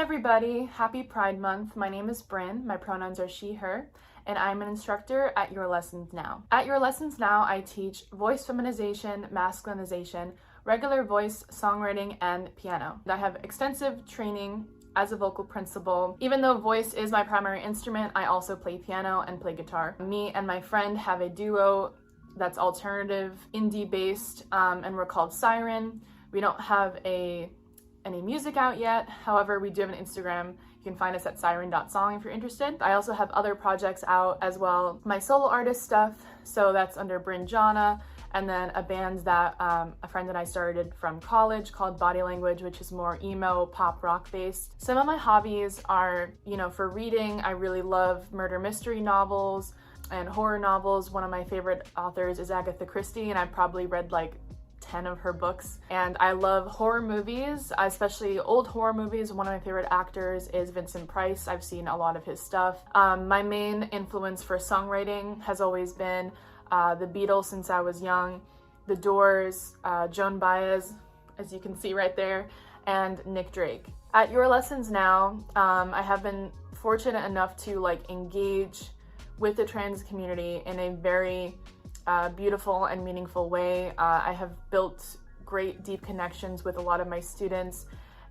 everybody, happy Pride Month. My name is Bryn, my pronouns are she, her, and I'm an instructor at Your Lessons Now. At Your Lessons Now, I teach voice feminization, masculinization, regular voice, songwriting, and piano. I have extensive training as a vocal principal. Even though voice is my primary instrument, I also play piano and play guitar. Me and my friend have a duo that's alternative, indie-based, and we're called Siren. We don't have any music out yet. However, we do have an Instagram. You can find us at siren.song if you're interested. I also have other projects out as well. My solo artist stuff, so that's under Bryn, and then a band that a friend and I started from college called Body Language, which is more emo, pop rock based. Some of my hobbies are, for reading, I really love murder mystery novels and horror novels. One of my favorite authors is Agatha Christie, and I've probably read like 10 of her books. And I love horror movies, especially old horror movies. One of my favorite actors is Vincent Price. I've seen a lot of his stuff. My main influence for songwriting has always been the Beatles since I was young, The Doors, Joan Baez, as you can see right there, and Nick Drake. At Your Lessons Now, I have been fortunate enough to engage with the trans community in a very beautiful and meaningful way. I have built great deep connections with a lot of my students,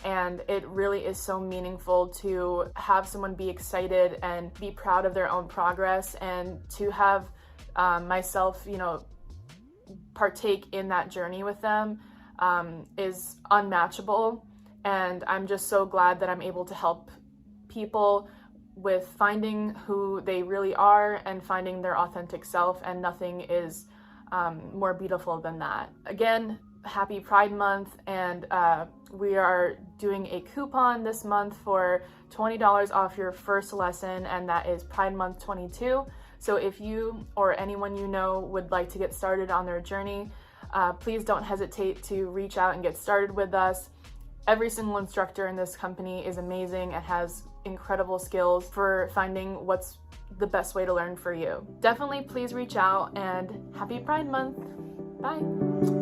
and it really is so meaningful to have someone be excited and be proud of their own progress, and to have myself, partake in that journey with them is unmatchable. And I'm just so glad that I'm able to help people with finding who they really are and finding their authentic self, and nothing is more beautiful than that. Again, happy Pride Month, and we are doing a coupon this month for $20 off your first lesson, and that is Pride Month 22. So if you or anyone you know would like to get started on their journey, please don't hesitate to reach out and get started with us. Every single instructor in this company is amazing and has incredible skills for finding what's the best way to learn for you. Definitely please reach out, and happy Pride Month. Bye.